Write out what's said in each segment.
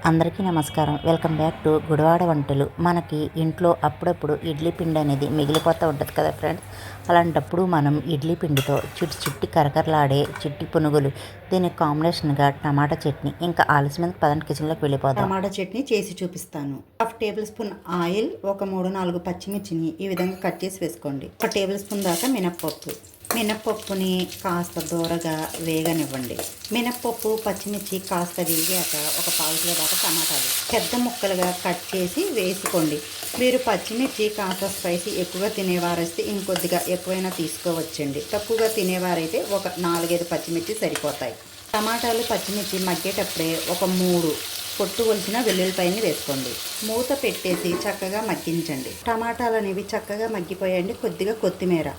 అందరికీ నమస్కారం. Welcome back to Gudivada వంటలు. మనకి ఇంట్లో అప్పుడప్పుడు ఇడ్లీ పిండి అనేది మిగిలిపోతూ ఉంటుంది కదా ఫ్రెండ్స్. అలాంటప్పుడు మనం ఇడ్లీ పిండితో చిట్టి కరకరలాడే చిట్టి పునుగులు, దీనికి కాంబినేషన్గా టమాటా చట్నీ, ఇంకా ఆలస్యమైన పదండి కిచెన్లోకి వెళ్ళిపోతాం. టమాటా చట్నీ చేసి చూపిస్తాను. 1/2 టేబుల్ స్పూన్ ఆయిల్, ఒక 3-4 పచ్చిమిర్చిని ఈ విధంగా కట్ చేసి వేసుకోండి. 1 టేబుల్ స్పూన్ దాకా మినప్పప్పుని కాస్త దూరగా వేగనివ్వండి. మినప్పప్పు పచ్చిమిర్చి కాస్త వేగాక ఒక 1/4 కిలో దాకా టమాటాలు పెద్ద ముక్కలుగా కట్ చేసి వేసుకోండి. మీరు పచ్చిమిర్చి కాస్త స్పైసీ ఎక్కువగా తినేవారైతే ఇంకొద్దిగా ఎక్కువైనా తీసుకోవచ్చండి. తక్కువగా తినేవారైతే ఒక 4-5 పచ్చిమిర్చి సరిపోతాయి. టమాటాలు పచ్చిమిర్చి మగ్గేటప్పుడే ఒక 3 పొట్టు కొలిచిన వెల్లుల్లిపాయని వేసుకోండి. మూత పెట్టేసి చక్కగా మగ్గించండి. టమాటాలు అనేవి చక్కగా మగ్గిపోయండి. కొద్దిగా కొత్తిమీర,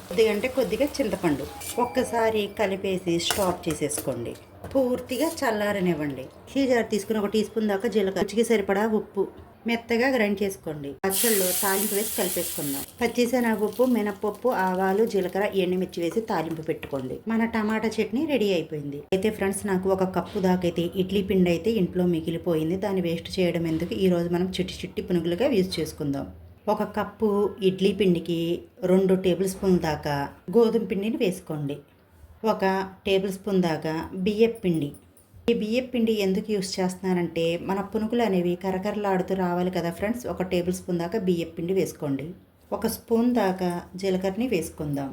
కొద్దిగా చింతపండు ఒక్కసారి కలిపేసి స్టాప్ చేసేసుకోండి. పూర్తిగా చల్లారనివ్వండి. జార్ తీసుకుని 1 టీ స్పూన్ దాకా జీలకర్ర, రుచికి సరిపడా ఉప్పు మెత్తగా గ్రైండ్ చేసుకోండి. పచ్చళ్ళు తాలింపు వేసి కలిపేసుకుందాం. పచ్చిశనగపప్పు, మినపప్పు, ఆవాలు, జీలకర్ర, ఎండుమిర్చి వేసి తాలింపు పెట్టుకోండి. మన టమాటా చట్నీ రెడీ అయిపోయింది. అయితే ఫ్రెండ్స్, నాకు 1 కప్పు దాకా అయితే ఇడ్లీ పిండి అయితే ఇంట్లో మిగిలిపోయింది. దాన్ని వేస్ట్ చేయడం ఎందుకు, ఈరోజు మనం చిట్టి పునుగులుగా యూజ్ చేసుకుందాం. 1 కప్పు ఇడ్లీ పిండికి 2 టేబుల్ స్పూన్ దాకా గోధుమ పిండిని వేసుకోండి. 1 టేబుల్ స్పూన్ దాకా బియ్యం పిండి. ఈ బియ్యం పిండి ఎందుకు యూస్ చేస్తున్నానంటే, మన పునుగులు అనేవి కరకరలాడుతూ రావాలి కదా ఫ్రెండ్స్. 1 టేబుల్ స్పూన్ దాకా బియ్యం పిండి వేసుకోండి. 1 స్పూన్ దాకా జీలకర్రని వేసుకుందాం.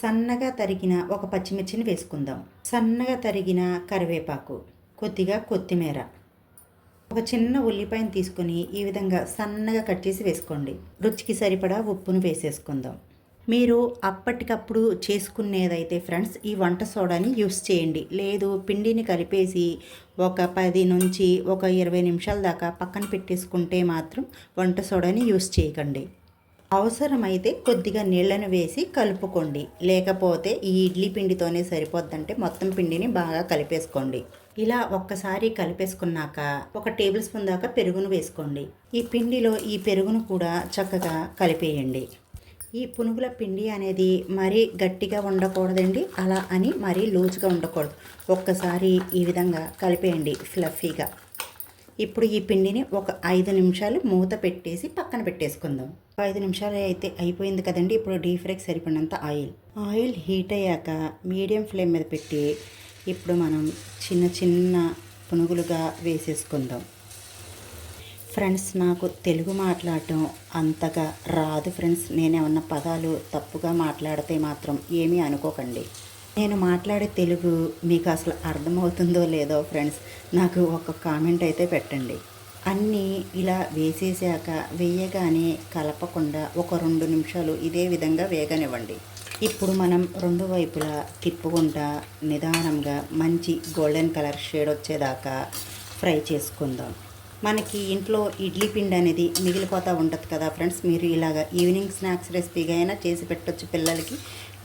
సన్నగా తరిగిన 1 పచ్చిమిర్చిని వేసుకుందాం. సన్నగా తరిగిన కరివేపాకు, కొద్దిగా కొత్తిమీర, ఒక చిన్న ఉల్లిపాయను తీసుకొని ఈ విధంగా సన్నగా కట్ చేసి వేసుకోండి. రుచికి సరిపడా ఉప్పును వేసేసుకుందాం. మీరు అప్పటికప్పుడు చేసుకునేదైతే ఫ్రెండ్స్ ఈ వంట సోడాని యూస్ చేయండి. లేదు పిండిని కలిపేసి ఒక 10 నుంచి ఒక 20 నిమిషాల దాకా పక్కన పెట్టేసుకుంటే మాత్రం వంట సోడాని యూస్ చేయకండి. అవసరమైతే కొద్దిగా నీళ్ళను వేసి కలుపుకోండి. లేకపోతే ఈ ఇడ్లీ పిండితోనే సరిపోద్దంటే మొత్తం పిండిని బాగా కలిపేసుకోండి. ఇలా ఒక్కసారి కలిపేసుకున్నాక 1 టేబుల్ స్పూన్ దాకా పెరుగును వేసుకోండి. ఈ పిండిలో ఈ పెరుగును కూడా చక్కగా కలిపేయండి. ఈ పునుగుల పిండి అనేది మరీ గట్టిగా ఉండకూడదండి, అలా అని మరీ లూజ్గా ఉండకూడదు. ఒక్కసారి ఈ విధంగా కలిపేయండి ఫ్లఫీగా. ఇప్పుడు ఈ పిండిని ఒక 5 నిమిషాలు మూత పెట్టేసి పక్కన పెట్టేసుకుందాం. 5 నిమిషాలు అయితే అయిపోయింది కదండి. ఇప్పుడు డీప్ ఫ్రైకి సరిపడినంత ఆయిల్ హీట్ అయ్యాక మీడియం ఫ్లేమ్ మీద పెట్టి ఇప్పుడు మనం చిన్న పునుగులుగా వేసేసుకుందాం. ఫ్రెండ్స్, నాకు తెలుగు మాట్లాడటం అంతగా రాదు ఫ్రెండ్స్. నేనేమన్నా పదాలు తప్పుగా మాట్లాడితే మాత్రం ఏమీ అనుకోకండి. నేను మాట్లాడే తెలుగు మీకు అసలు అర్థమవుతుందో లేదో ఫ్రెండ్స్, నాకు ఒక కామెంట్ అయితే పెట్టండి. అన్నీ ఇలా వేసేసాక వేయగానే కలపకుండా ఒక 2 నిమిషాలు ఇదే విధంగా వేగనివ్వండి. ఇప్పుడు మనం 2 వైపులా తిప్పుకుంటా నిదానంగా మంచి గోల్డెన్ కలర్ షేడ్ వచ్చేదాకా ఫ్రై చేసుకుందాం. మనకి ఇంట్లో ఇడ్లీ పిండి అనేది మిగిలిపోతూ ఉంటుంది కదా ఫ్రెండ్స్. మీరు ఇలాగ ఈవినింగ్ స్నాక్స్ రెసిపీగా అయినా చేసి పెట్టచ్చు, పిల్లలకి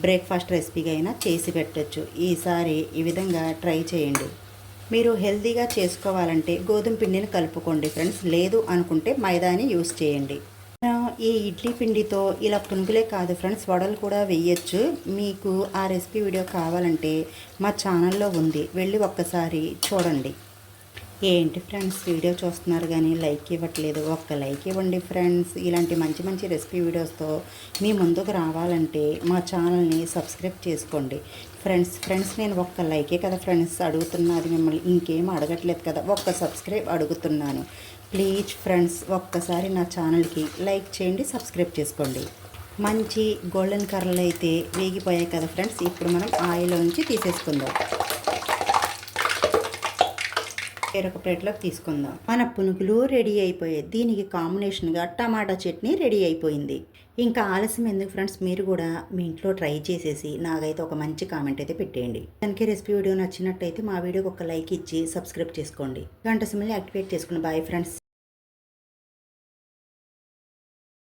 బ్రేక్ఫాస్ట్ రెసిపీగా అయినా చేసి పెట్టచ్చు. ఈసారి ఈ విధంగా ట్రై చేయండి. మీరు హెల్తీగా చేసుకోవాలంటే గోధుమ పిండిని కలుపుకోండి ఫ్రెండ్స్. లేదు అనుకుంటే మైదాని యూస్ చేయండి. ఈ ఇడ్లీ పిండితో ఇలా పునుగులే కాదు ఫ్రెండ్స్, వడలు కూడా వేయచ్చు. మీకు ఆ రెసిపీ వీడియో కావాలంటే మా ఛానల్లో ఉంది, వెళ్ళి ఒక్కసారి చూడండి. ఏంటి ఫ్రెండ్స్, వీడియో చూస్తున్నారు కానీ లైక్ ఇవ్వట్లేదు. ఒక్క లైక్ ఇవ్వండి ఫ్రెండ్స్. ఇలాంటి మంచి రెసిపీ వీడియోస్తో మీ ముందుకు రావాలంటే మా ఛానల్ని సబ్స్క్రైబ్ చేసుకోండి ఫ్రెండ్స్. నేను ఒక్క లైకే కదా ఫ్రెండ్స్ అడుగుతున్నది, మిమ్మల్ని ఇంకేం అడగట్లేదు కదా. ఒక్క సబ్స్క్రైబ్ అడుగుతున్నాను ప్లీజ్ ఫ్రెండ్స్. ఒక్కసారి నా ఛానల్కి లైక్ చేయండి, సబ్స్క్రైబ్ చేసుకోండి. మంచి గోల్డెన్ కలర్లు అయితే వేగిపోయాయి కదా ఫ్రెండ్స్. ఇప్పుడు మనం ఆయిల్ నుంచి తీసేసుకుందాం. వేరొక ప్లేట్లోకి తీసుకుందాం. మన పునుగులు రెడీ అయిపోయాయి. దీనికి కాంబినేషన్గా టమాటా చట్నీ రెడీ అయిపోయింది. ఇంకా ఆలస్యం ఎందుకు ఫ్రెండ్స్, మీరు కూడా మీ ఇంట్లో ట్రై చేసేసి నాకైతే ఒక మంచి కామెంట్ అయితే పెట్టేయండి. దానికి రెసిపీ వీడియో నచ్చినట్టయితే మా వీడియోకి ఒక లైక్ ఇచ్చి సబ్స్క్రైబ్ చేసుకోండి. గంట సింబల్ని యాక్టివేట్ చేసుకోండి. Bye friends.